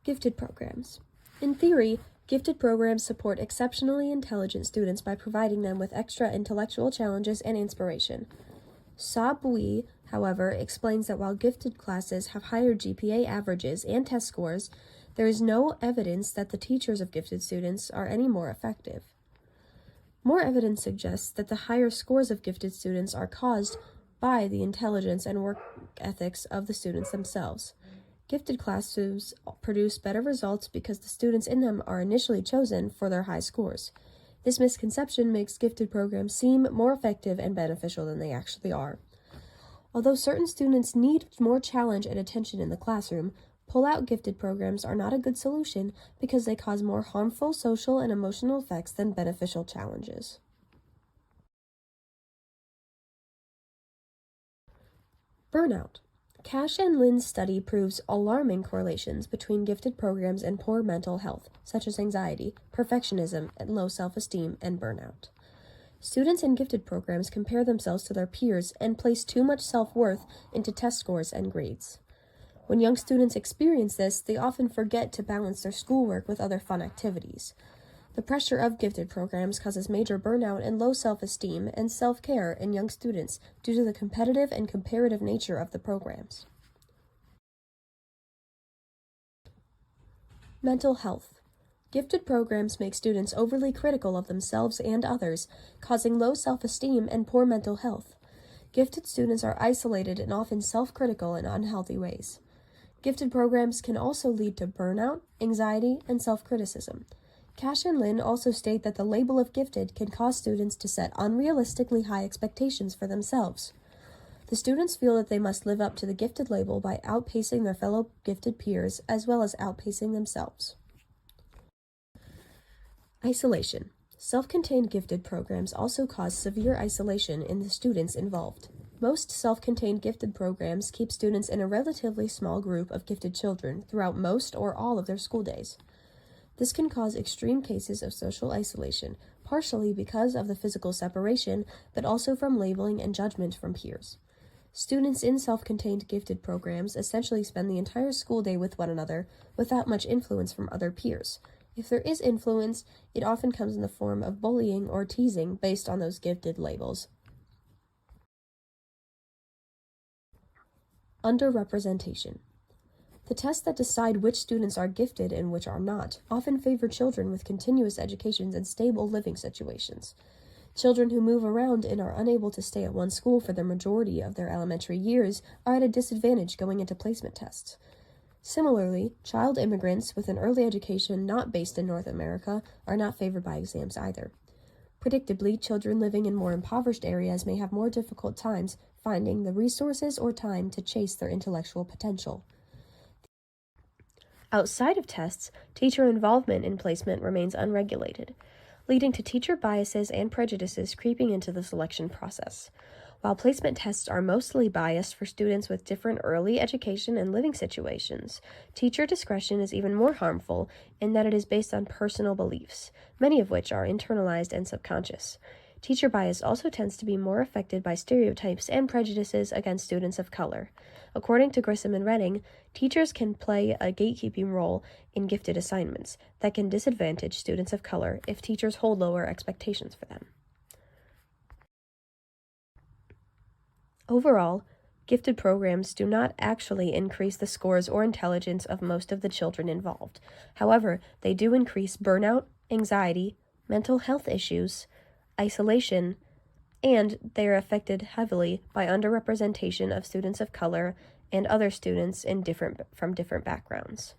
Gifted programs. In theory, gifted programs support exceptionally intelligent students by providing them with extra intellectual challenges and inspiration. Sabui, however, explains that while gifted classes have higher GPA averages and test scores, there is no evidence that the teachers of gifted students are any more effective. More evidence suggests that the higher scores of gifted students are caused by the intelligence and work ethics of the students themselves. Gifted classrooms produce better results because the students in them are initially chosen for their high scores. This misconception makes gifted programs seem more effective and beneficial than they actually are. Although certain students need more challenge and attention in the classroom, pull-out gifted programs are not a good solution because they cause more harmful social and emotional effects than beneficial challenges. Burnout. Cash and Lynn's study proves alarming correlations between gifted programs and poor mental health, such as anxiety, perfectionism, and low self-esteem, and burnout. Students in gifted programs compare themselves to their peers and place too much self-worth into test scores and grades. When young students experience this, they often forget to balance their schoolwork with other fun activities. The pressure of gifted programs causes major burnout and low self-esteem and self-care in young students due to the competitive and comparative nature of the programs. Mental health. Gifted programs make students overly critical of themselves and others, causing low self-esteem and poor mental health. Gifted students are isolated and often self-critical in unhealthy ways. Gifted programs can also lead to burnout, anxiety, and self-criticism. Cash and Lynn also state that the label of gifted can cause students to set unrealistically high expectations for themselves. The students feel that they must live up to the gifted label by outpacing their fellow gifted peers as well as outpacing themselves. Isolation. Self-contained gifted programs also cause severe isolation in the students involved. Most self-contained gifted programs keep students in a relatively small group of gifted children throughout most or all of their school days. This can cause extreme cases of social isolation, partially because of the physical separation, but also from labeling and judgment from peers. Students in self-contained gifted programs essentially spend the entire school day with one another without much influence from other peers. If there is influence, it often comes in the form of bullying or teasing based on those gifted labels. Underrepresentation. The tests that decide which students are gifted and which are not often favor children with continuous educations and stable living situations. Children who move around and are unable to stay at one school for the majority of their elementary years are at a disadvantage going into placement tests. Similarly, child immigrants with an early education not based in North America are not favored by exams either. Predictably, children living in more impoverished areas may have more difficult times finding the resources or time to chase their intellectual potential. Outside of tests, teacher involvement in placement remains unregulated, leading to teacher biases and prejudices creeping into the selection process. While placement tests are mostly biased for students with different early education and living situations, teacher discretion is even more harmful in that it is based on personal beliefs, many of which are internalized and subconscious. Teacher bias also tends to be more affected by stereotypes and prejudices against students of color. According to Grissom and Redding, teachers can play a gatekeeping role in gifted assignments that can disadvantage students of color if teachers hold lower expectations for them. Overall, gifted programs do not actually increase the scores or intelligence of most of the children involved. However, they do increase burnout, anxiety, mental health issues, isolation, and they are affected heavily by underrepresentation of students of color and other students from different backgrounds.